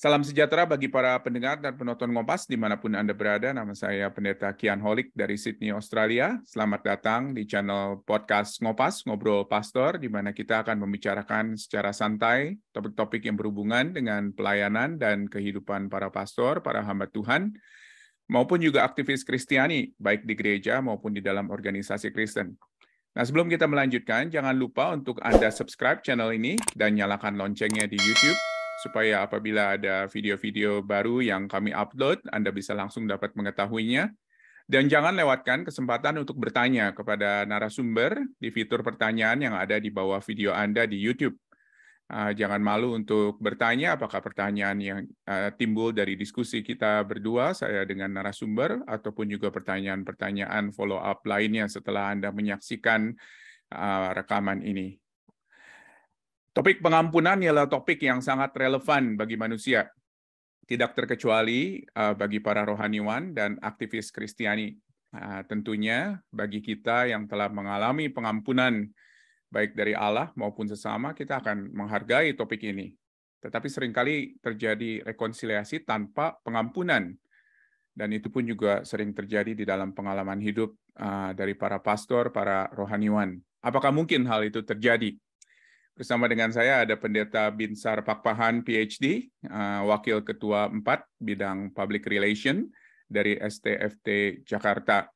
Salam sejahtera bagi para pendengar dan penonton Ngopas dimanapun Anda berada. Nama saya Pendeta Kian Holik dari Sydney, Australia. Selamat datang di channel podcast Ngopas, Ngobrol Pastor, di mana kita akan membicarakan secara santai topik-topik yang berhubungan dengan pelayanan dan kehidupan para pastor, para hamba Tuhan, maupun juga aktivis Kristiani, baik di gereja maupun di dalam organisasi Kristen. Nah, sebelum kita melanjutkan, jangan lupa untuk Anda subscribe channel ini dan nyalakan loncengnya di YouTube, supaya apabila ada video-video baru yang kami upload, Anda bisa langsung dapat mengetahuinya. Dan jangan lewatkan kesempatan untuk bertanya kepada narasumber di fitur pertanyaan yang ada di bawah video Anda di YouTube. Jangan malu untuk bertanya apakah pertanyaan yang timbul dari diskusi kita berdua, saya dengan narasumber, ataupun juga pertanyaan-pertanyaan follow-up lainnya setelah Anda menyaksikan rekaman ini. Topik pengampunan ialah topik yang sangat relevan bagi manusia, tidak terkecuali bagi para rohaniwan dan aktivis Kristiani. Tentunya bagi kita yang telah mengalami pengampunan baik dari Allah maupun sesama, kita akan menghargai topik ini. Tetapi seringkali terjadi rekonsiliasi tanpa pengampunan. Dan itu pun juga sering terjadi di dalam pengalaman hidup dari para pastor, para rohaniwan. Apakah mungkin hal itu terjadi? Bersama dengan saya ada Pendeta Binsar Pakpahan, PhD, Wakil Ketua 4 Bidang Public Relation dari STFT Jakarta.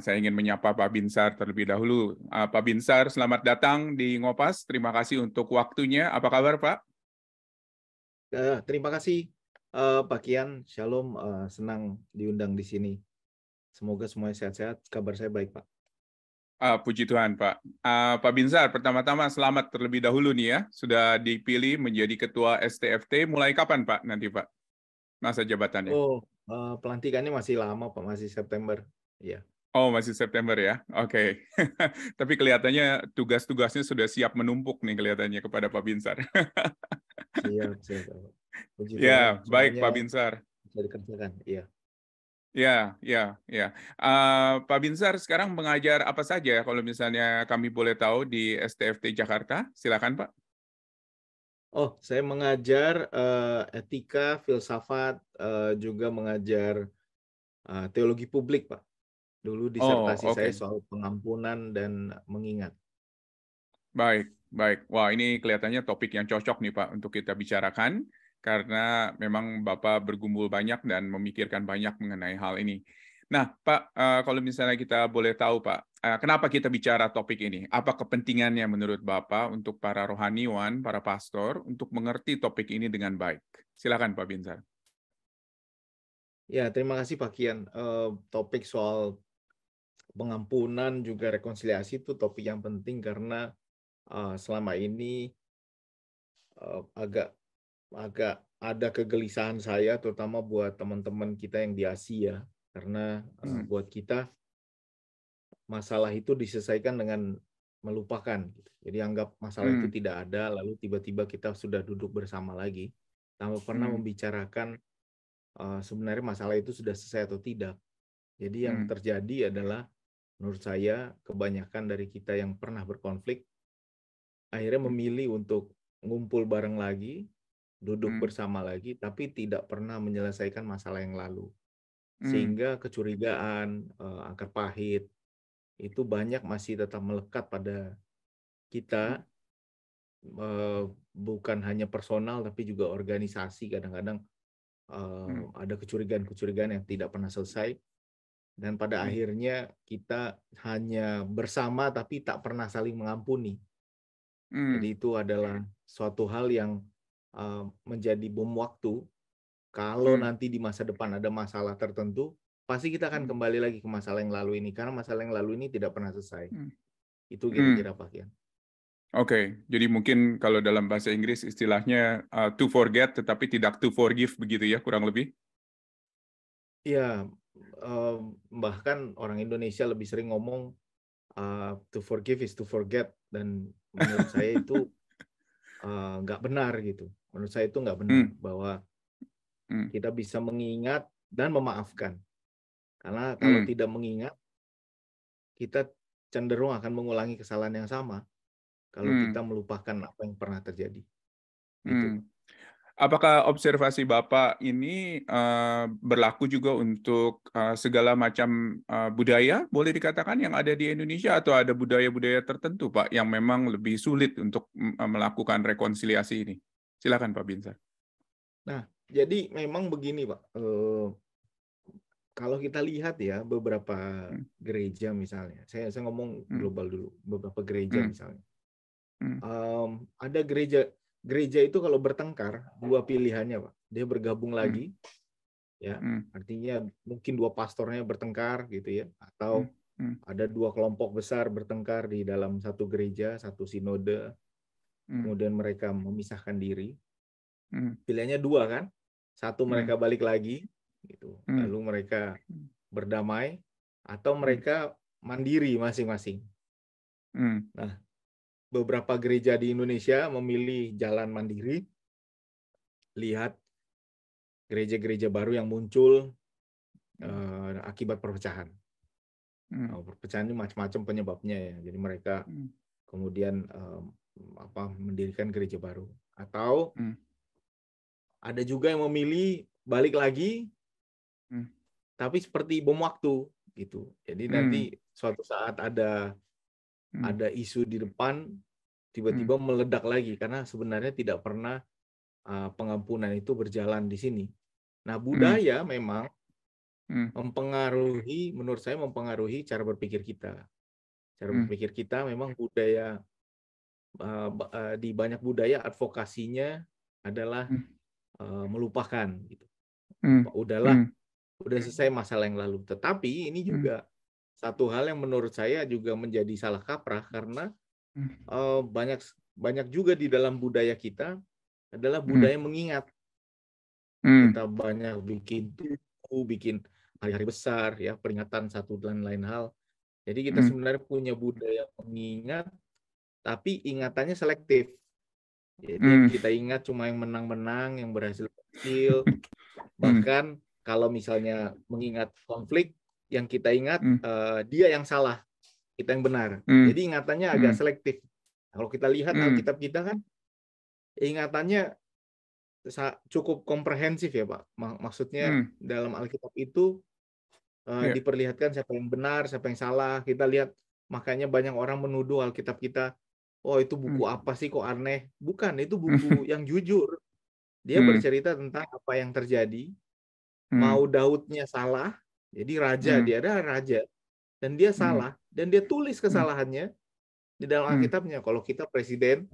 Saya ingin menyapa Pak Binsar terlebih dahulu. Pak Binsar, selamat datang di Ngopas. Terima kasih untuk waktunya. Apa kabar, Pak? Terima kasih, Pak Kian. Shalom, senang diundang di sini. Semoga semuanya sehat-sehat. Kabar saya baik, Pak. Puji Tuhan, Pak. Pak Binsar, pertama-tama selamat terlebih dahulu nih ya. Sudah dipilih menjadi Ketua STFT. Mulai kapan, Pak, nanti, Pak? Masa jabatannya? Oh, pelantikannya masih lama, Pak. Masih September. Iya. Oh, masih September ya? Oke. Tapi kelihatannya tugas-tugasnya sudah siap menumpuk nih kelihatannya kepada Pak Binsar. Siap. Puji Tuhan, Ya, baik semuanya Pak Binsar. bisa dikerjakan. Iya. Ya. Pak Binsar sekarang mengajar apa saja kalau misalnya kami boleh tahu di STFT Jakarta? Silakan, Pak. Oh, saya mengajar etika, filsafat, juga mengajar teologi publik, Pak. Dulu Oh, disertasi saya oke. soal pengampunan dan mengingat. Baik. Wah, ini kelihatannya topik yang cocok nih, Pak, untuk kita bicarakan, karena memang Bapak bergumul banyak dan memikirkan banyak mengenai hal ini. Nah, Pak, kalau misalnya kita boleh tahu, Pak, kenapa kita bicara topik ini? Apa kepentingannya menurut Bapak untuk para rohaniwan, para pastor, untuk mengerti topik ini dengan baik? Silakan, Pak Binsar. Ya, terima kasih Pak Kian. Topik soal pengampunan juga rekonsiliasi itu topik yang penting karena selama ini agak ada kegelisahan saya, terutama buat teman-teman kita yang di Asia, karena buat kita masalah itu diselesaikan dengan melupakan. Jadi anggap masalah itu tidak ada, lalu tiba-tiba kita sudah duduk bersama lagi, tanpa pernah membicarakan sebenarnya masalah itu sudah selesai atau tidak. Jadi yang terjadi adalah, menurut saya, kebanyakan dari kita yang pernah berkonflik akhirnya memilih untuk ngumpul bareng lagi, duduk bersama lagi, tapi tidak pernah menyelesaikan masalah yang lalu. Sehingga kecurigaan, akar pahit, itu banyak masih tetap melekat pada kita, bukan hanya personal, tapi juga organisasi. Kadang-kadang ada kecurigaan-kecurigaan yang tidak pernah selesai. Dan pada akhirnya kita hanya bersama tapi tak pernah saling mengampuni. Jadi itu adalah suatu hal yang menjadi bom waktu. Kalau nanti di masa depan ada masalah tertentu, pasti kita akan kembali lagi ke masalah yang lalu ini. Karena masalah yang lalu ini tidak pernah selesai. Itu kira-kira Pak Kian. Oke, jadi mungkin kalau dalam bahasa Inggris istilahnya to forget tetapi tidak to forgive begitu ya, kurang lebih? Iya, bahkan orang Indonesia lebih sering ngomong to forgive is to forget, dan menurut saya itu nggak benar gitu. Menurut saya itu nggak benar bahwa kita bisa mengingat dan memaafkan. Karena kalau tidak mengingat, kita cenderung akan mengulangi kesalahan yang sama kalau kita melupakan apa yang pernah terjadi. Gitu, Pak. Apakah observasi Bapak ini berlaku juga untuk segala macam budaya, boleh dikatakan, yang ada di Indonesia, atau ada budaya-budaya tertentu, Pak, yang memang lebih sulit untuk melakukan rekonsiliasi ini? Silakan, Pak Binsar. Nah, jadi memang begini, Pak. Kalau kita lihat ya beberapa gereja misalnya, saya ngomong global dulu, beberapa gereja misalnya. Ada gereja itu kalau bertengkar, dua pilihannya, Pak. Dia bergabung lagi, ya, artinya mungkin dua pastornya bertengkar gitu ya, atau ada dua kelompok besar bertengkar di dalam satu gereja, satu sinode, kemudian mereka memisahkan diri. Pilihannya dua kan, satu mereka balik lagi, gitu, lalu mereka berdamai, atau mereka mandiri masing-masing. Nah, beberapa gereja di Indonesia memilih jalan mandiri. Lihat gereja-gereja baru yang muncul akibat perpecahan. Perpecahan ini macam-macam penyebabnya ya. Jadi mereka kemudian mendirikan gereja baru. Atau ada juga yang memilih balik lagi, tapi seperti bom waktu gitu. Jadi nanti suatu saat ada isu di depan, tiba-tiba meledak lagi karena sebenarnya tidak pernah pengampunan itu berjalan di sini. Nah, budaya memang mempengaruhi, menurut saya mempengaruhi cara berpikir kita. Cara berpikir kita memang budaya, di banyak budaya advokasinya adalah melupakan gitu. Udah selesai masalah yang lalu. Tetapi ini juga satu hal yang menurut saya juga menjadi salah kaprah karena banyak juga di dalam budaya kita adalah budaya mengingat. Kita banyak bikin tugu, bikin hari-hari besar, ya, peringatan satu dan lain hal. Jadi kita sebenarnya punya budaya mengingat, tapi ingatannya selektif. Jadi yang kita ingat cuma yang menang-menang, yang berhasil kecil. Bahkan kalau misalnya mengingat konflik, yang kita ingat dia yang salah, kita yang benar. Jadi ingatannya agak selektif. Kalau kita lihat Alkitab kita kan, ingatannya cukup komprehensif ya, Pak. Maksudnya dalam Alkitab itu diperlihatkan siapa yang benar, siapa yang salah. Kita lihat, makanya banyak orang menuduh Alkitab kita, oh itu buku apa sih kok aneh. Bukan, itu buku yang jujur. Dia bercerita tentang apa yang terjadi. Mau Daudnya salah, jadi raja, dia adalah raja, dan dia salah, dan dia tulis kesalahannya di dalam Alkitabnya. Kalau kita presiden,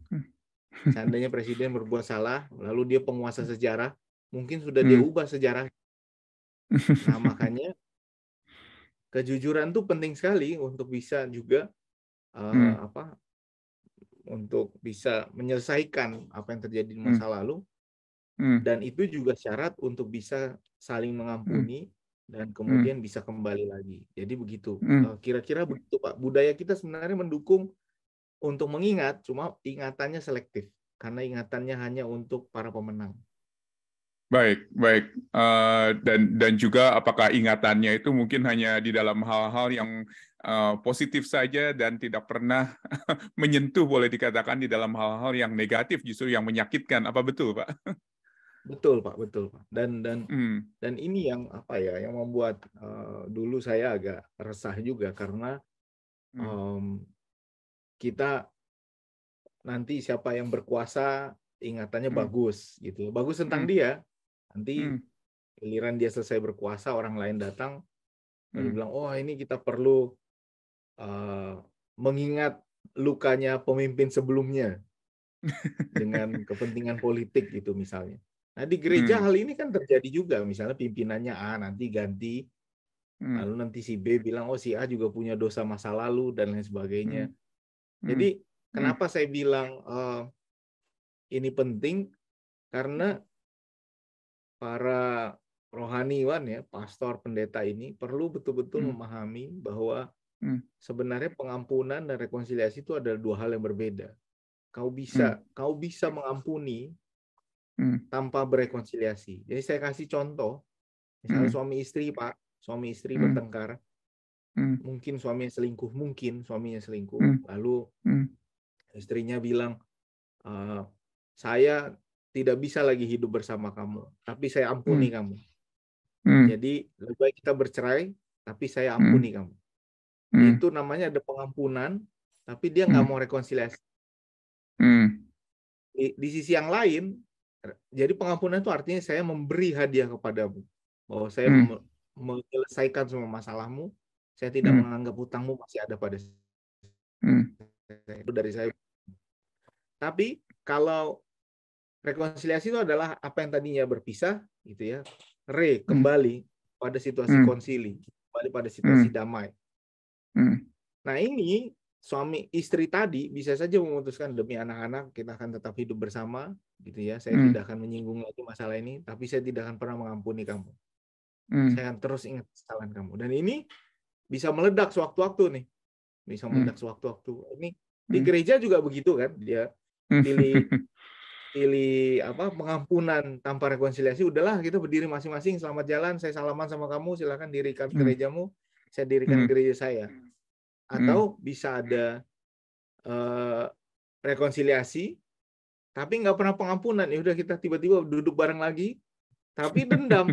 seandainya presiden berbuat salah, lalu dia penguasa sejarah, mungkin sudah dia ubah sejarah. Nah, makanya kejujuran itu penting sekali untuk bisa juga untuk bisa menyelesaikan apa yang terjadi di masa lalu, dan itu juga syarat untuk bisa saling mengampuni dan kemudian bisa kembali lagi. Jadi begitu. Kira-kira begitu, Pak. Budaya kita sebenarnya mendukung untuk mengingat, cuma ingatannya selektif. Karena ingatannya hanya untuk para pemenang. Baik. Dan juga apakah ingatannya itu mungkin hanya di dalam hal-hal yang positif saja dan tidak pernah menyentuh, boleh dikatakan, di dalam hal-hal yang negatif, justru yang menyakitkan. Apa betul, Pak? Betul, Pak, betul, Pak. Dan ini yang yang membuat dulu saya agak resah juga karena kita nanti siapa yang berkuasa ingatannya bagus gitu. Bagus tentang dia. Nanti giliran dia selesai berkuasa, orang lain datang lalu bilang, "Oh, ini kita perlu mengingat lukanya pemimpin sebelumnya dengan kepentingan politik," gitu misalnya. Nah, di gereja hal ini kan terjadi juga. Misalnya pimpinannya A, nanti ganti. Lalu nanti si B bilang, oh si A juga punya dosa masa lalu, dan lain sebagainya. Jadi, kenapa saya bilang ini penting? Karena para rohaniwan, ya, pastor, pendeta ini perlu betul-betul memahami bahwa sebenarnya pengampunan dan rekonsiliasi itu adalah dua hal yang berbeda. Kau bisa mengampuni tanpa berekonsiliasi. Jadi saya kasih contoh, misalnya suami istri, Pak, suami istri bertengkar, mungkin suaminya selingkuh, lalu istrinya bilang, saya tidak bisa lagi hidup bersama kamu, tapi saya ampuni kamu. Jadi lebih baik kita bercerai, tapi saya ampuni kamu. Itu namanya ada pengampunan, tapi dia nggak mau rekonsiliasi. Di sisi yang lain, jadi pengampunan itu artinya saya memberi hadiah kepadamu, bahwa saya menyelesaikan semua masalahmu, saya tidak menganggap hutangmu masih ada pada saya. Itu dari saya. Tapi kalau rekonsiliasi itu adalah apa yang tadinya berpisah, gitu ya, kembali pada situasi konsili, kembali pada situasi damai. Nah ini suami istri tadi bisa saja memutuskan demi anak-anak kita akan tetap hidup bersama, gitu ya. Saya tidak akan menyinggung lagi masalah ini, tapi saya tidak akan pernah mengampuni kamu. Saya akan terus ingat kesalahan kamu. Dan ini bisa meledak sewaktu-waktu nih, bisa meledak sewaktu-waktu. Ini di gereja juga begitu kan, dia pilih pengampunan tanpa rekonsiliasi. Udahlah kita berdiri masing-masing, selamat jalan, saya salaman sama kamu, silakan dirikan gerejamu, saya dirikan gereja saya. Atau bisa ada rekonsiliasi tapi nggak pernah pengampunan. Ya udah kita tiba-tiba duduk bareng lagi tapi dendam,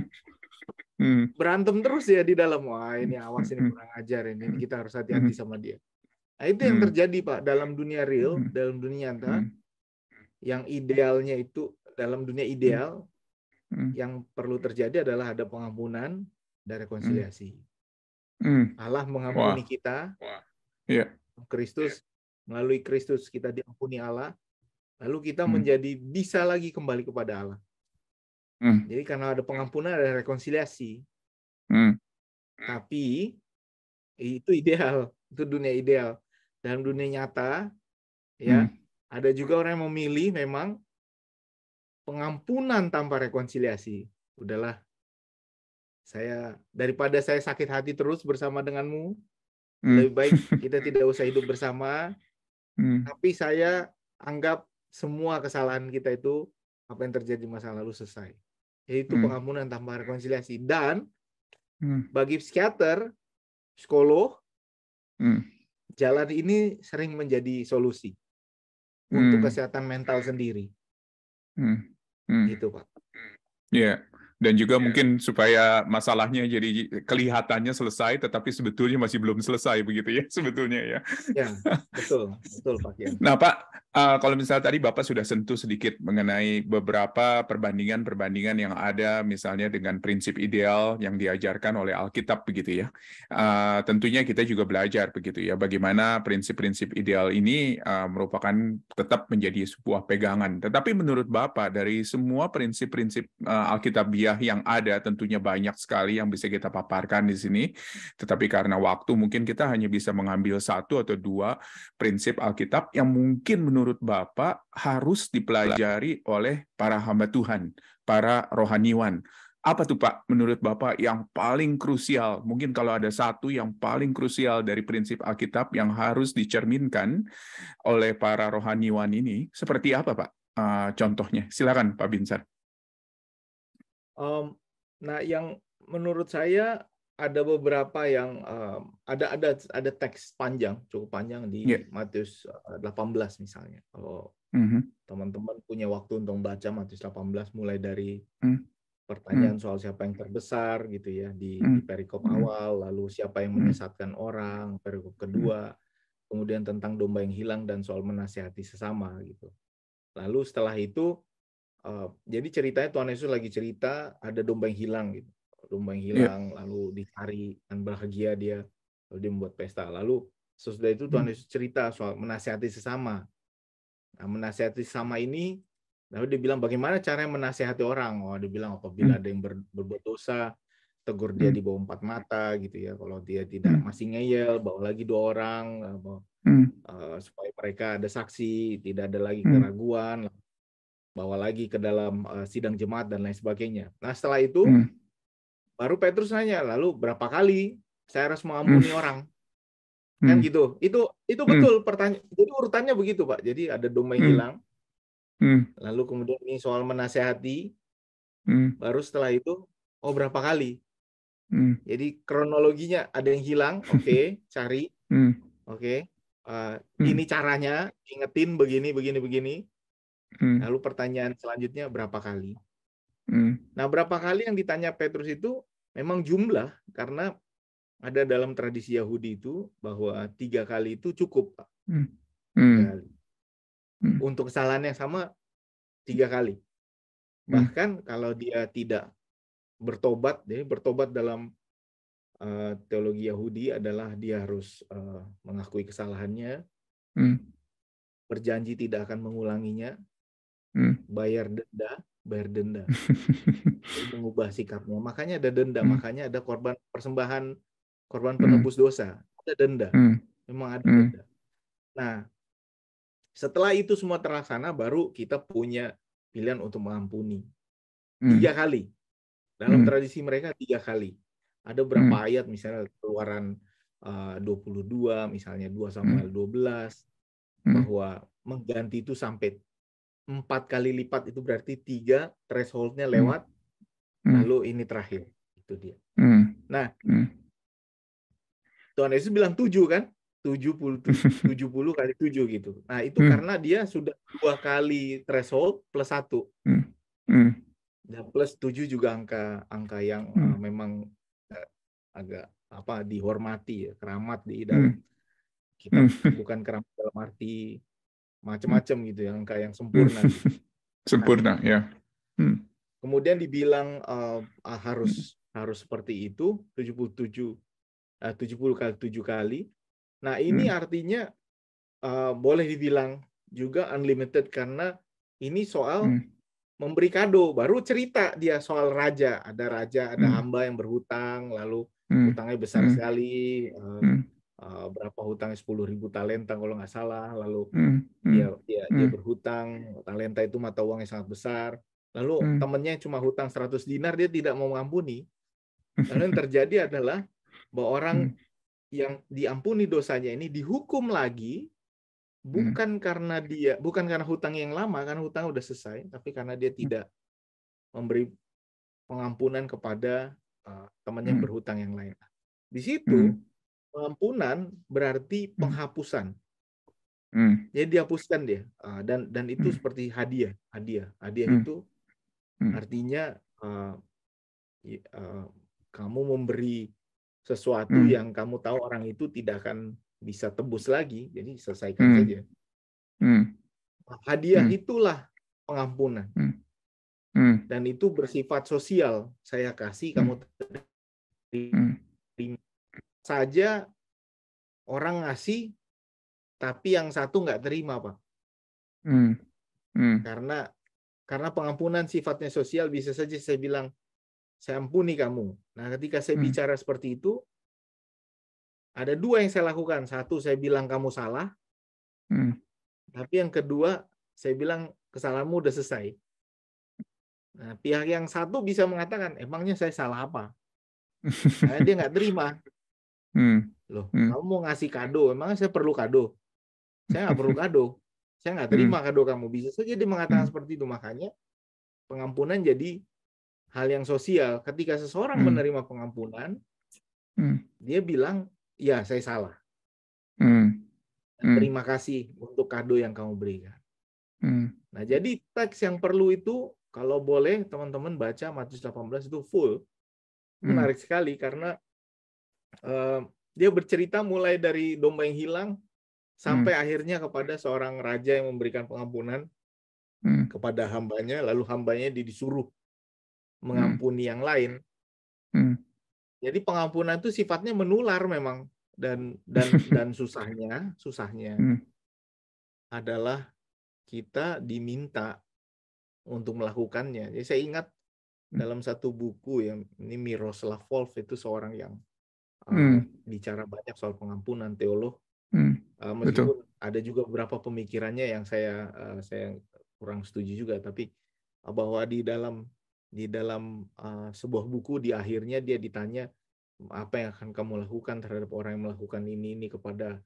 berantem terus ya di dalam. Wah ini awas, ini kurang ajar, ini kita harus hati-hati sama dia. Nah itu yang terjadi Pak dalam dunia real, dalam dunia nyata. Yang idealnya itu dalam dunia ideal yang perlu terjadi adalah ada pengampunan dan rekonsiliasi. Allah mengampuni kita, Kristus, melalui Kristus kita diampuni Allah, lalu kita menjadi bisa lagi kembali kepada Allah. Jadi karena ada pengampunan, ada rekonsiliasi. Tapi itu ideal, itu dunia ideal. Dalam dunia nyata, ya ada juga orang yang memilih memang pengampunan tanpa rekonsiliasi. Udahlah, daripada saya sakit hati terus bersama denganmu, lebih baik kita tidak usah hidup bersama, tapi saya anggap semua kesalahan kita itu, apa yang terjadi di masa lalu selesai. Yaitu pengampunan tanpa rekonsiliasi. Dan bagi psikiater, psikolog, jalan ini sering menjadi solusi untuk kesehatan mental sendiri. Gitu Pak. Iya. Dan juga mungkin supaya masalahnya jadi kelihatannya selesai, tetapi sebetulnya masih belum selesai begitu ya sebetulnya ya. Ya, betul Pak Kian. Nah Pak, kalau misalnya tadi Bapak sudah sentuh sedikit mengenai beberapa perbandingan yang ada misalnya dengan prinsip ideal yang diajarkan oleh Alkitab begitu ya. Tentunya kita juga belajar begitu ya, bagaimana prinsip-prinsip ideal ini merupakan tetap menjadi sebuah pegangan. Tetapi menurut Bapak dari semua prinsip-prinsip Alkitabiah yang ada, tentunya banyak sekali yang bisa kita paparkan di sini. Tetapi karena waktu mungkin kita hanya bisa mengambil satu atau dua prinsip Alkitab yang mungkin menurut Bapak harus dipelajari oleh para hamba Tuhan, para rohaniwan. Apa tuh Pak menurut Bapak yang paling krusial? Mungkin kalau ada satu yang paling krusial dari prinsip Alkitab yang harus dicerminkan oleh para rohaniwan ini, seperti apa Pak? Contohnya, silakan Pak Binsar. Nah, yang menurut saya ada beberapa yang ada teks panjang, cukup panjang di Matius 18 misalnya. Kalau teman-teman punya waktu untuk membaca Matius 18 mulai dari pertanyaan soal siapa yang terbesar gitu ya di perikop awal, lalu siapa yang menyesatkan orang, perikop kedua, kemudian tentang domba yang hilang dan soal menasihati sesama gitu. Lalu setelah itu jadi ceritanya Tuhan Yesus lagi cerita ada domba yang hilang gitu. Domba yang hilang lalu dicari dan bahagia dia, lalu dia membuat pesta. Lalu sesudah itu Tuhan Yesus cerita soal menasihati sesama. Nah, menasihati sesama ini lalu dia bilang bagaimana caranya menasihati orang. Dia bilang apabila ada yang berbuat dosa, tegur dia di bawah 4 mata gitu ya. Kalau dia tidak masih ngeyel, bawa lagi 2 orang supaya mereka ada saksi, tidak ada lagi keraguan, bawa lagi ke dalam sidang jemaat dan lain sebagainya. Nah setelah itu baru Petrus nanya, lalu berapa kali saya harus mengampuni orang? Kan gitu. Itu betul pertanyaan. Jadi urutannya begitu Pak. Jadi ada domba yang hilang. Lalu kemudian ini soal menasehati. Baru setelah itu berapa kali? Jadi kronologinya ada yang hilang, oke, cari. Oke. Ini caranya, ingetin begini. Lalu pertanyaan selanjutnya, berapa kali? Hmm. Nah, berapa kali yang ditanya Petrus itu memang jumlah, karena ada dalam tradisi Yahudi itu bahwa 3 kali itu cukup, Pak. 3 kali. Untuk kesalahan yang sama 3 kali. Bahkan kalau dia tidak bertobat, jadi bertobat dalam teologi Yahudi adalah dia harus mengakui kesalahannya, berjanji tidak akan mengulanginya, bayar denda, mengubah sikapnya. Makanya ada denda, makanya ada korban penebus dosa, ada denda, memang ada denda. Nah, setelah itu semua terlaksana, baru kita punya pilihan untuk mengampuni. 3 kali. Dalam tradisi mereka 3 kali. Ada beberapa ayat, misalnya Keluaran 22, misalnya 2 Samuel 12, bahwa mengganti itu sampai 4 kali lipat, itu berarti 3 threshold-nya lewat, lalu ini terakhir. Itu dia. Nah, Tuhan Yesus bilang 7 kan? 70 kali 7 gitu. Nah, itu karena dia sudah 2 kali threshold plus 1. Dan plus 7 juga angka yang memang agak dihormati ya, keramat di dalam kita, bukan keramat dalam arti macam-macam gitu ya, angka yang sempurna gitu. Sempurna, ya. Kemudian dibilang harus seperti itu, 70 kali 7 kali. Nah, ini artinya boleh dibilang juga unlimited, karena ini soal memberi kado. Baru cerita dia soal raja. Ada hamba yang berhutang, lalu hutangnya besar sekali. Berapa hutangnya? 10.000 talenta kalau nggak salah. Lalu dia berhutang. Talenta itu mata uang yang sangat besar. Lalu temannya cuma hutang 100 dinar, dia tidak mau mengampuni. Lalu yang terjadi adalah bahwa orang yang diampuni dosanya ini dihukum lagi, bukan karena hutang yang lama, karena hutang udah selesai, tapi karena dia tidak memberi pengampunan kepada temannya yang berhutang yang lain. Di situ pengampunan berarti penghapusan. Jadi dihapuskan dia, dan itu seperti hadiah. Hadiah itu artinya kamu memberi sesuatu yang kamu tahu orang itu tidak akan bisa tebus lagi, jadi selesaikan saja. Hadiah itulah pengampunan. Dan itu bersifat sosial. Saya kasih, kamu terima. Saja orang ngasih, tapi yang satu nggak terima, Pak. Karena pengampunan sifatnya sosial, bisa saja saya bilang, saya ampuni kamu. Nah, ketika saya bicara seperti itu, ada 2 yang saya lakukan. Satu, saya bilang kamu salah. Tapi yang kedua, saya bilang kesalahanmu udah selesai. Nah, pihak yang satu bisa mengatakan, emangnya saya salah apa? Karena dia nggak terima. Loh, kamu mau ngasih kado, emangnya saya perlu kado? Saya nggak perlu kado. Saya nggak terima kado kamu. Bisa saja dia mengatakan seperti itu. Makanya pengampunan jadi hal yang sosial. Ketika seseorang menerima pengampunan, dia bilang, ya saya salah. Terima kasih untuk kado yang kamu berikan. Nah, jadi teks yang perlu itu, kalau boleh teman-teman baca Matius 18 itu full. Menarik sekali karena dia bercerita mulai dari domba yang hilang sampai akhirnya kepada seorang raja yang memberikan pengampunan kepada hambanya, lalu hambanya disuruh mengampuni yang lain. Jadi pengampunan itu sifatnya menular memang, dan susahnya adalah kita diminta untuk melakukannya. Jadi saya ingat dalam satu buku yang ini Miroslav Volf, itu seorang yang bicara banyak soal pengampunan, teolog. Meskipun ada juga beberapa pemikirannya yang saya kurang setuju juga, tapi bahwa di dalam sebuah buku, di akhirnya dia ditanya, apa yang akan kamu lakukan terhadap orang yang melakukan ini kepada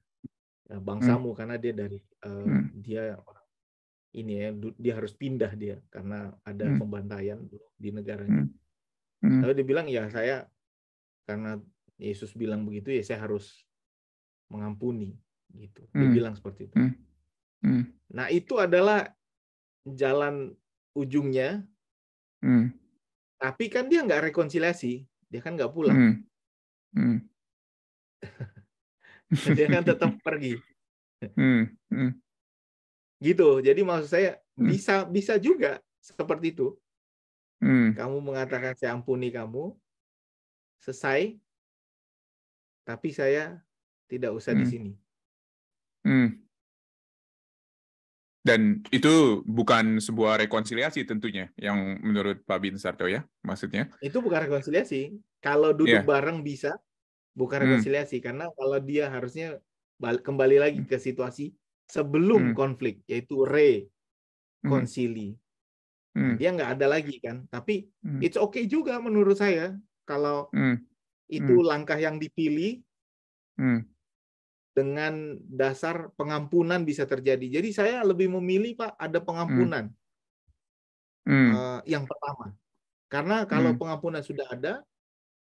bangsamu, karena dia dia ini ya, dia harus pindah dia karena ada pembantaian di negaranya. Lalu dia bilang, ya saya, karena Yesus bilang begitu, ya saya harus mengampuni gitu. Dia bilang seperti itu. Nah, itu adalah jalan ujungnya, Hmm. tapi kan dia nggak rekonsiliasi, dia kan nggak pulang, Hmm. Hmm. dia kan tetap pergi. Hmm. Hmm. Gitu. Jadi maksud saya Hmm. bisa juga seperti itu. Hmm. Kamu mengatakan saya ampuni kamu, selesai, tapi saya tidak usah di Hmm. sini. Hmm. Dan itu bukan sebuah rekonsiliasi tentunya, yang menurut Pak Binsarto ya, maksudnya? Itu bukan rekonsiliasi. Kalau duduk Iya. bareng bisa, bukan Hmm. rekonsiliasi. Karena kalau dia harusnya kembali lagi Hmm. ke situasi sebelum Hmm. konflik, yaitu Hmm. rekonsili. Nah, Hmm. dia nggak ada lagi kan. Tapi Hmm. it's okay juga menurut saya kalau Hmm. itu langkah yang dipilih Hmm. dengan dasar pengampunan bisa terjadi. Jadi saya lebih memilih, Pak, ada Hmm. pengampunan Hmm. yang pertama. Karena kalau Hmm. pengampunan sudah ada,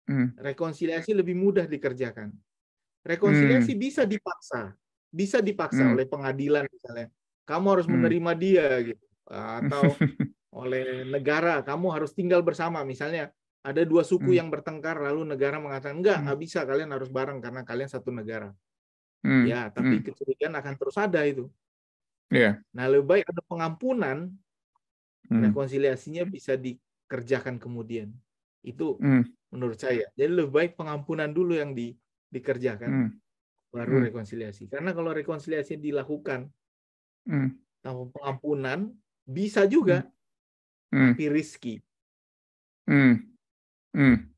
Hmm. rekonsiliasi lebih mudah dikerjakan. Rekonsiliasi Hmm. bisa dipaksa Hmm. oleh pengadilan misalnya. Kamu harus Hmm. menerima dia gitu. Atau oleh negara, kamu harus tinggal bersama. Misalnya ada dua suku Hmm. yang bertengkar, lalu negara mengatakan, enggak Hmm. bisa, kalian harus bareng karena kalian satu negara. Hmm. Ya, tapi Hmm. kecurigaan akan terus ada itu. Iya. Nah, lebih baik ada pengampunan, Hmm. rekonsiliasinya bisa dikerjakan kemudian. Itu Hmm. menurut saya. Jadi lebih baik pengampunan dulu yang dikerjakan, Hmm. baru Hmm. rekonsiliasi. Karena kalau rekonsiliasi dilakukan Hmm. tanpa pengampunan, bisa Hmm. juga, Hmm. tapi risky. Hmm. Hmm.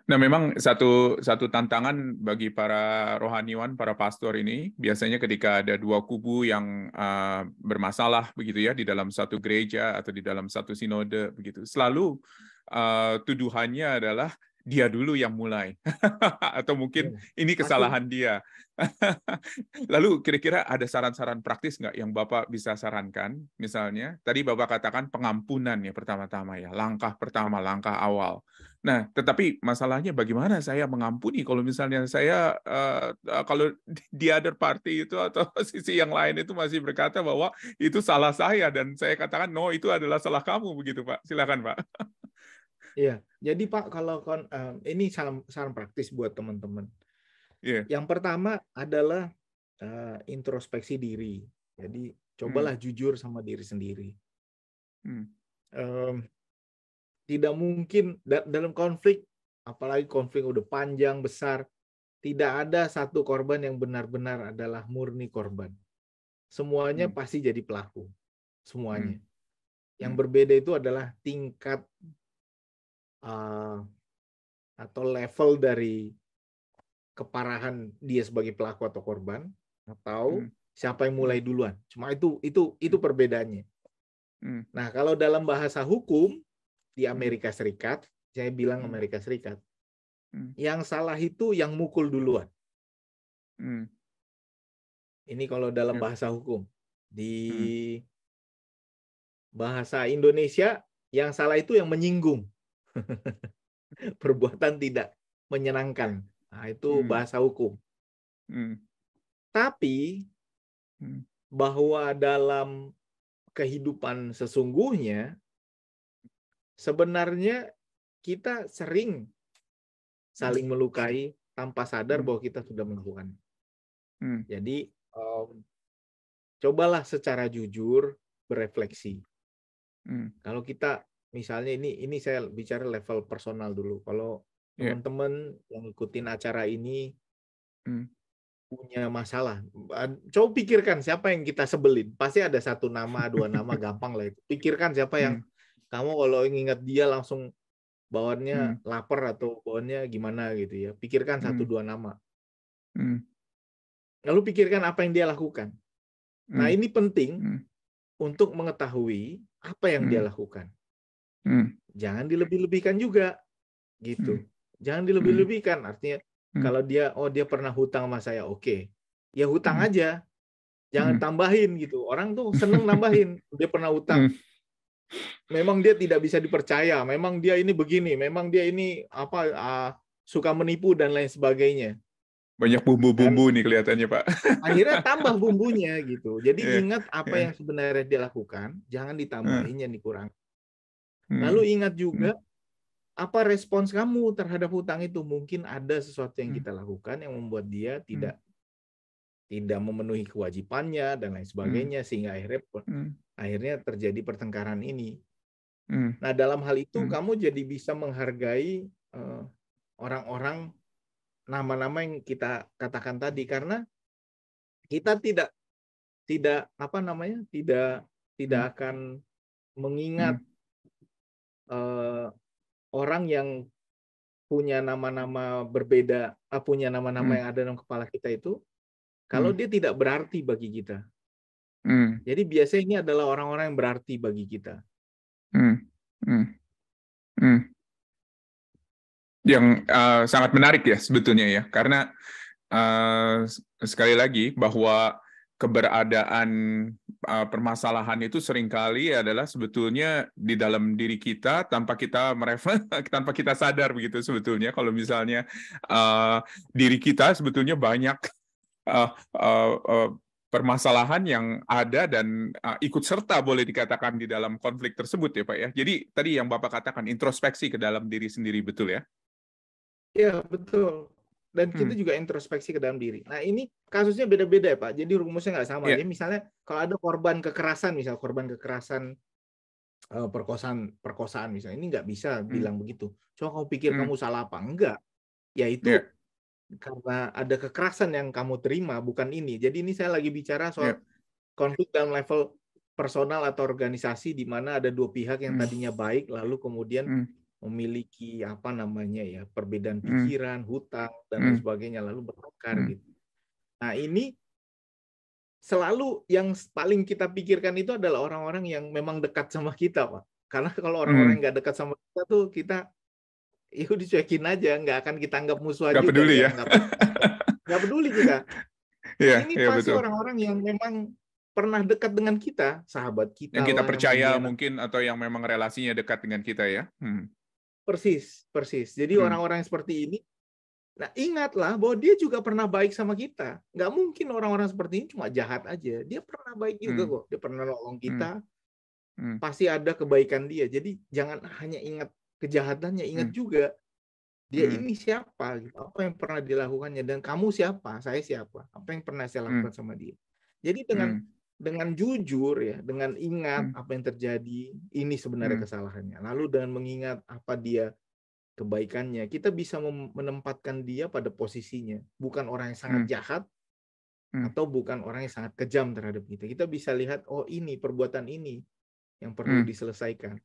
Nah, memang satu tantangan bagi para rohaniwan, para pastor ini, biasanya ketika ada dua kubu yang bermasalah begitu ya di dalam satu gereja atau di dalam satu sinode begitu, selalu tuduhannya adalah dia dulu yang mulai, atau mungkin Ya, ini pasti. kesalahan dia. Lalu kira-kira ada saran-saran praktis nggak yang Bapak bisa sarankan? Misalnya, tadi Bapak katakan pengampunan ya pertama-tama ya, langkah pertama, langkah awal. Nah, tetapi masalahnya bagaimana saya mengampuni kalau misalnya saya kalau di other party itu atau sisi yang lain itu masih berkata bahwa itu salah saya dan saya katakan no itu adalah salah kamu begitu Pak. Silakan Pak. Iya. Jadi Pak, kalau ini saran praktis buat teman-teman. Iya. Yang pertama adalah introspeksi diri. Jadi Hmm. cobalah jujur sama diri sendiri. Hmm. Tidak mungkin dalam konflik, apalagi konflik udah panjang, besar, tidak ada satu korban yang benar-benar adalah murni korban. Semuanya Hmm. pasti jadi pelaku. Hmm. Semuanya. Yang Hmm. berbeda itu adalah tingkat atau level dari keparahan dia sebagai pelaku atau korban, atau Hmm. siapa yang Hmm. mulai duluan. Cuma itu perbedaannya. Hmm. Nah, kalau dalam bahasa hukum di Hmm. Amerika Serikat, saya bilang Hmm. Amerika Serikat, Hmm. yang salah itu yang mukul duluan. Hmm. Ini kalau dalam Ya. bahasa hukum. Di Hmm. bahasa Indonesia, yang salah itu yang menyinggung. Perbuatan tidak menyenangkan. Nah, itu Hmm. bahasa hukum. Hmm. Tapi Hmm. bahwa dalam kehidupan sesungguhnya, sebenarnya kita sering Hmm. saling melukai tanpa sadar Hmm. bahwa kita sudah melakukan. Hmm. Jadi, cobalah secara jujur berefleksi. Hmm. Kalau kita, misalnya ini saya bicara level personal dulu. Kalau Ya. teman-teman yang ikutin acara ini Hmm. punya masalah, coba pikirkan siapa yang kita sebelin. Pasti ada satu nama, dua nama, gampang lah itu. Pikirkan siapa yang Hmm. kamu kalau ingat dia langsung bawaannya Hmm. lapar atau bawaannya gimana gitu ya. Pikirkan satu Hmm. dua nama. Hmm. Lalu pikirkan apa yang dia lakukan. Nah, Hmm. ini penting Hmm. untuk mengetahui apa yang dia Hmm. lakukan. Hmm. Jangan dilebih-lebihkan juga Hmm. gitu. Jangan Hmm. dilebih-lebihkan. Artinya Hmm. kalau dia pernah hutang sama saya, oke. Ya hutang Hmm. aja. Jangan Hmm. tambahin gitu. Orang tuh seneng nambahin. Dia pernah hutang. Hmm. Memang dia tidak bisa dipercaya. Memang dia ini begini. Memang dia ini suka menipu dan lain sebagainya. Banyak Dan bumbu-bumbu nih kelihatannya, Pak. akhirnya tambah bumbunya gitu. Jadi Iya, ingat apa iya. yang sebenarnya dia lakukan, jangan Eh, ditambahin yang dikurang. hmm, Lalu ingat hmm, juga apa respons kamu terhadap hutang itu. Mungkin ada sesuatu yang hmm, kita lakukan yang membuat dia hmm, tidak memenuhi kewajibannya dan lain hmm, sebagainya, sehingga hmm, akhirnya terjadi pertengkaran ini. hmm, Nah, dalam hal itu hmm, kamu jadi bisa menghargai orang-orang, nama-nama yang kita katakan tadi, karena kita tidak tidak apa namanya tidak hmm, akan hmm, mengingat orang yang punya nama-nama berbeda, punya nama-nama hmm, yang ada dalam kepala kita itu, kalau hmm, dia tidak berarti bagi kita. hmm, Jadi biasanya ini adalah orang-orang yang berarti bagi kita. hmm, hmm, hmm. Yang sangat menarik ya sebetulnya ya, karena sekali lagi bahwa keberadaan permasalahan itu seringkali adalah sebetulnya di dalam diri kita tanpa kita tanpa kita sadar begitu sebetulnya. Kalau misalnya diri kita sebetulnya banyak uh, uh, uh, permasalahan yang ada dan ikut serta boleh dikatakan di dalam konflik tersebut ya Pak ya. Jadi tadi yang Bapak katakan introspeksi ke dalam diri sendiri, betul ya? Ya, betul. Dan kita Hmm. juga introspeksi ke dalam diri. Nah, ini kasusnya beda-beda ya, Pak. Jadi rumusnya nggak sama. Ya. Jadi misalnya kalau ada korban kekerasan, perkosaan misalnya, ini nggak bisa Hmm. bilang begitu. Coba kamu pikir Hmm. kamu salah apa? Enggak. Ya itu Ya. karena ada kekerasan yang kamu terima, bukan ini. Jadi ini saya lagi bicara soal Ya. konflik dalam level personal atau organisasi, di mana ada dua pihak yang Hmm. tadinya baik, lalu kemudian Hmm. memiliki perbedaan Hmm. pikiran, hutang dan lain Hmm. sebagainya, lalu bertengkar Hmm. gitu. Nah, ini selalu yang paling kita pikirkan itu adalah orang-orang yang memang dekat sama kita, Pak. Karena kalau orang-orang Hmm. yang nggak dekat sama kita tuh, kita ya dicuekin aja, nggak akan kita anggap musuhan Nggak juga, peduli ya. nggak peduli kita. Iya, Ini iya pasti betul. orang-orang yang memang pernah dekat dengan kita, sahabat Yang kita kita lah yang percaya mengkhianati. mungkin atau yang memang relasinya dekat dengan kita ya. Hmm. Persis, persis. Jadi Hmm. orang-orang yang seperti ini, nah ingatlah bahwa dia juga pernah baik sama kita. Nggak mungkin orang-orang seperti ini cuma jahat aja. Dia pernah baik juga Hmm. kok. Dia pernah nolong Hmm. kita. Hmm. Pasti ada kebaikan dia. Jadi jangan hanya ingat kejahatannya, ingat Hmm. juga dia Hmm. ini siapa, gitu. Apa yang pernah dilakukannya, dan kamu siapa, saya siapa, apa yang pernah saya Hmm. lakukan sama dia. Jadi Hmm. dengan jujur ya, dengan ingat Hmm. apa yang terjadi, ini sebenarnya Hmm. kesalahannya. Lalu dengan mengingat apa dia kebaikannya, kita bisa menempatkan dia pada posisinya, bukan orang yang sangat Hmm. jahat Hmm. atau bukan orang yang sangat kejam terhadap kita. Kita bisa lihat, oh ini perbuatan ini yang perlu Hmm. diselesaikan.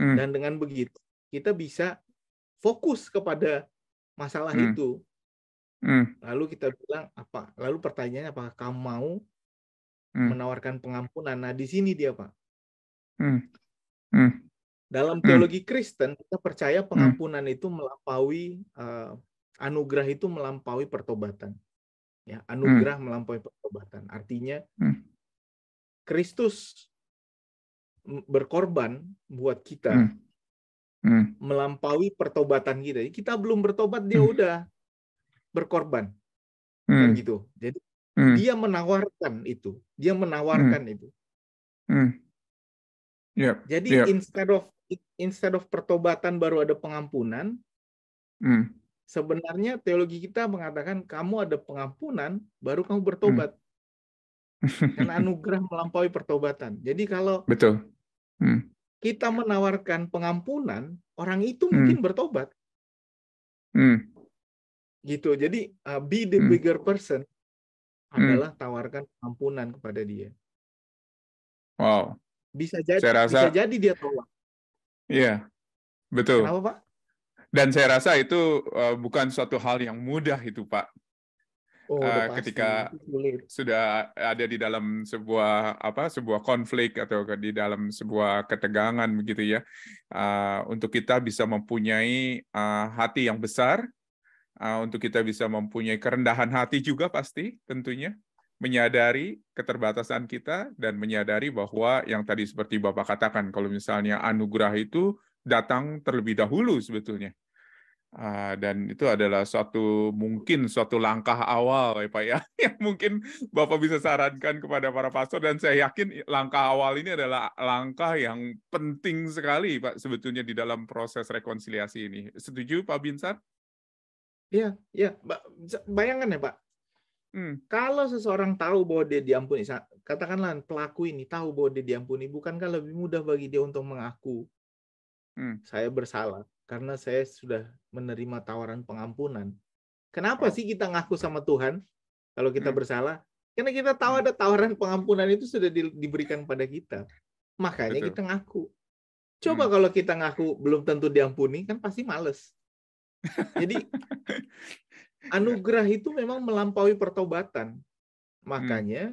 Hmm. Dan dengan begitu kita bisa fokus kepada masalah Hmm. itu. Hmm. Lalu kita bilang apa? Lalu pertanyaannya, apakah kamu mau Hmm. menawarkan pengampunan? Nah, di sini dia, Pak. Hmm. Hmm. Dalam Hmm. teologi Kristen, kita percaya Hmm. pengampunan itu melampaui anugerah itu melampaui pertobatan. Ya, Hmm. anugerah melampaui pertobatan. Artinya Hmm. Kristus berkorban buat Hmm. kita Hmm. melampaui pertobatan kita. Jadi kita belum bertobat, dia Hmm. udah berkorban. Kan Hmm. gitu. Jadi Hmm. dia menawarkan itu. Dia Hmm. menawarkan itu. Hmm. Yep. Jadi Yep. instead of pertobatan baru ada pengampunan, Hmm. sebenarnya teologi kita mengatakan kamu ada pengampunan baru kamu Hmm. bertobat. Karena anugerah melampaui pertobatan. Jadi kalau Betul. Hmm. kita menawarkan pengampunan, orang itu Hmm. mungkin bertobat. Hmm. Gitu. Jadi be the Hmm. bigger person Hmm. adalah tawarkan pengampunan kepada dia. Wow. Bisa Saya bisa rasa, jadi dia tolak. iya, betul. Kenapa, Pak? Dan saya rasa itu bukan suatu hal yang mudah itu, Pak. Oh, udah pasti. Ketika Itu sulit. sudah ada di dalam sebuah konflik atau di dalam sebuah ketegangan begitu ya, untuk kita bisa mempunyai hati yang besar, untuk kita bisa mempunyai kerendahan hati juga pasti tentunya, menyadari keterbatasan kita dan menyadari bahwa yang tadi seperti Bapak katakan, kalau misalnya anugerah itu datang terlebih dahulu sebetulnya. Dan itu adalah mungkin suatu langkah awal ya Pak ya, yang mungkin Bapak bisa sarankan kepada para pastor, dan saya yakin langkah awal ini adalah langkah yang penting sekali Pak sebetulnya di dalam proses rekonsiliasi ini. Setuju Pak Binsar? Iya, iya, bayangkan ya Pak, Hmm, kalau seseorang tahu bahwa dia diampuni, katakanlah pelaku ini tahu bahwa dia diampuni, bukankah lebih mudah bagi dia untuk mengaku, hmm, saya bersalah karena saya sudah menerima tawaran pengampunan. Kenapa wow. sih kita ngaku sama Tuhan kalau kita Hmm, bersalah? Karena kita tahu hmm, ada tawaran pengampunan itu sudah diberikan pada kita. Makanya betul. kita ngaku. Hmm. Coba kalau kita ngaku belum tentu diampuni, kan pasti males. Jadi Ya. anugerah itu memang melampaui pertobatan. Hmm, Makanya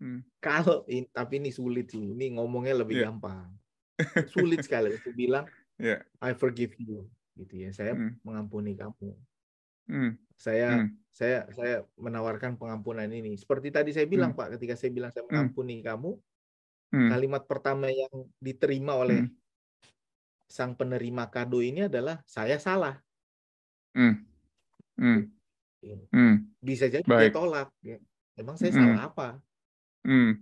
hmm, tapi ini sulit sih. Ini ngomongnya lebih ya. gampang. Sulit sekali untuk bilang Ya. I forgive you, gitu ya. Saya Hmm, mengampuni kamu. hmm, Saya hmm, saya menawarkan pengampunan ini. Seperti tadi saya bilang, hmm, Pak, ketika saya bilang saya hmm, mengampuni kamu, hmm, kalimat pertama yang diterima oleh hmm, sang penerima kado ini adalah saya salah. hmm, hmm, hmm. Bisa jadi dia Baik. tolak. Emang saya Hmm, salah apa? hmm,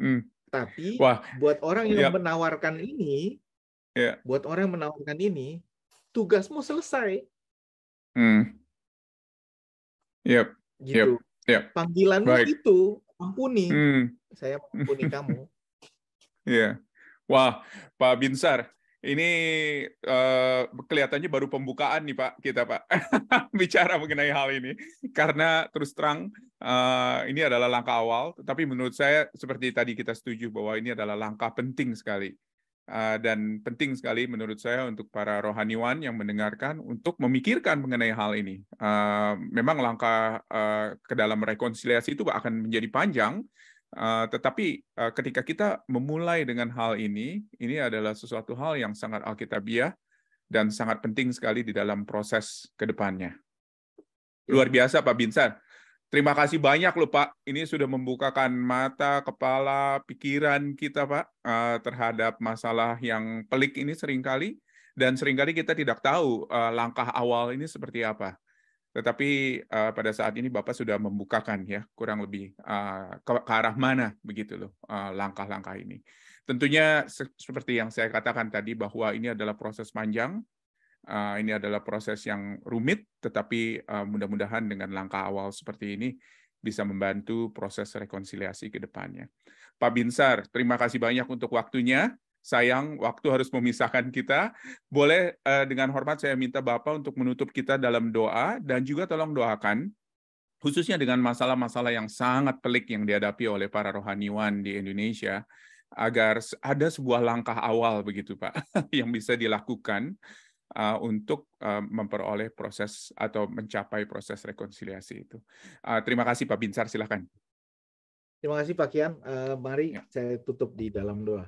hmm. Tapi Wah, buat orang yang ya, menawarkan ini, ya. tugasmu selesai. Hmm, yep, Gitu. yep, yep. Panggilanmu Baik. itu, ampuni. Hmm. Saya mengampuni kamu. Ya. Wah, Pak Binsar, ini kelihatannya baru pembukaan nih Pak, kita Pak, bicara mengenai hal ini. Karena terus terang, ini adalah langkah awal, tapi menurut saya seperti tadi kita setuju bahwa ini adalah langkah penting sekali. Dan penting sekali menurut saya untuk para rohaniwan yang mendengarkan untuk memikirkan mengenai hal ini. Memang langkah ke dalam rekonsiliasi itu akan menjadi panjang, tetapi ketika kita memulai dengan hal ini adalah sesuatu hal yang sangat alkitabiah dan sangat penting sekali di dalam proses ke depannya. Ya, Luar biasa Pak Binsar. Terima kasih banyak loh Pak. Ini sudah membukakan mata, kepala, pikiran kita Pak terhadap masalah yang pelik ini seringkali. Dan seringkali kita tidak tahu langkah awal ini seperti apa. Tetapi pada saat ini Bapak sudah membukakan ya kurang lebih ke arah mana begitu loh langkah-langkah ini. Tentunya seperti yang saya katakan tadi bahwa ini adalah proses panjang, ini adalah proses yang rumit, tetapi mudah-mudahan dengan langkah awal seperti ini bisa membantu proses rekonsiliasi ke depannya. Pak Binsar, terima kasih banyak untuk waktunya. Sayang, waktu harus memisahkan kita. Boleh dengan hormat saya minta Bapak untuk menutup kita dalam doa, dan juga tolong doakan, khususnya dengan masalah-masalah yang sangat pelik yang dihadapi oleh para rohaniwan di Indonesia, agar ada sebuah langkah awal begitu Pak, yang bisa dilakukan untuk memperoleh proses atau mencapai proses rekonsiliasi itu. Terima kasih Pak Binsar, silakan. terima kasih Pak Kian. Mari Ya. saya tutup di dalam doa.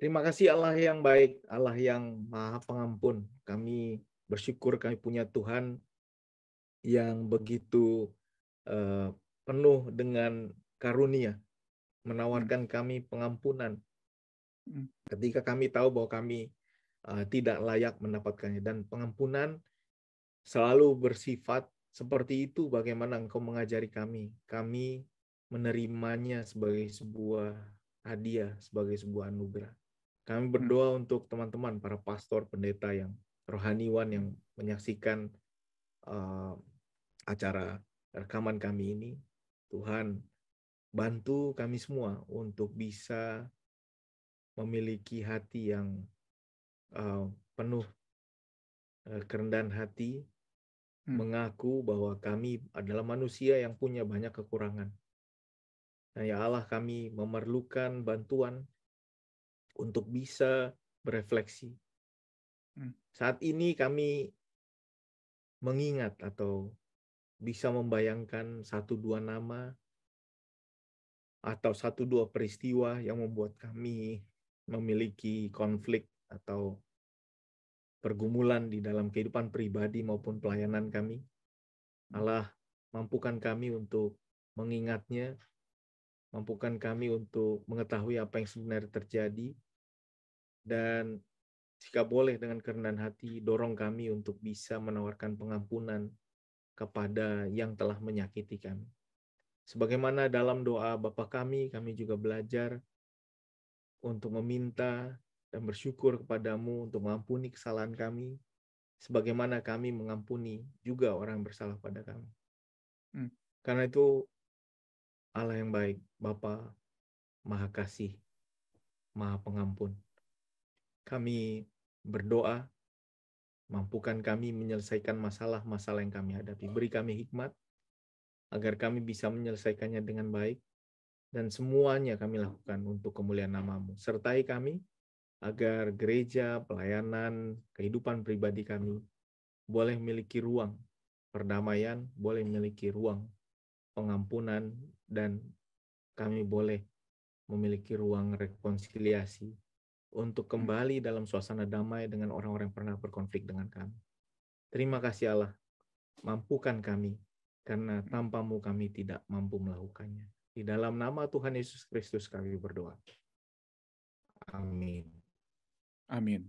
Terima kasih Allah yang baik, Allah yang Maha Pengampun. Kami bersyukur kami punya Tuhan yang begitu penuh dengan karunia, Hmm. menawarkan kami pengampunan Hmm. ketika kami tahu bahwa kami tidak layak mendapatkannya. Dan pengampunan selalu bersifat seperti itu, bagaimana Engkau mengajari kami. Kami menerimanya sebagai sebuah hadiah, sebagai sebuah anugerah. Kami Hmm. berdoa untuk teman-teman, para pastor, pendeta yang rohaniwan yang menyaksikan acara rekaman kami ini. Tuhan, bantu kami semua untuk bisa memiliki hati yang penuh kerendahan hati, mengaku bahwa kami adalah manusia yang punya banyak kekurangan. Nah, ya Allah, kami memerlukan bantuan untuk bisa berefleksi. Saat ini kami mengingat atau bisa membayangkan 1-2 nama atau 1-2 peristiwa yang membuat kami memiliki konflik atau pergumulan di dalam kehidupan pribadi maupun pelayanan kami. Allah, mampukan kami untuk mengingatnya, mampukan kami untuk mengetahui apa yang sebenarnya terjadi, dan Jika boleh dengan kerendahan hati, dorong kami untuk bisa menawarkan pengampunan kepada yang telah menyakiti kami. Sebagaimana dalam doa Bapa kami juga belajar untuk meminta dan bersyukur kepadamu untuk mengampuni kesalahan kami, sebagaimana kami mengampuni juga orang yang bersalah pada kami. Karena itu Allah yang baik, Bapa Maha Kasih, Maha Pengampun. Kami berdoa, mampukan kami menyelesaikan masalah-masalah yang kami hadapi. Beri kami hikmat, agar kami bisa menyelesaikannya dengan baik, dan semuanya kami lakukan untuk kemuliaan nama-Mu. Sertai kami, agar gereja, pelayanan, kehidupan pribadi kami boleh memiliki ruang perdamaian, boleh memiliki ruang pengampunan, dan kami boleh memiliki ruang rekonsiliasi untuk kembali dalam suasana damai dengan orang-orang yang pernah berkonflik dengan kami. Terima kasih Allah, mampukan kami, karena tanpa-Mu kami tidak mampu melakukannya. Di dalam nama Tuhan Yesus Kristus kami berdoa. Amin. Amin.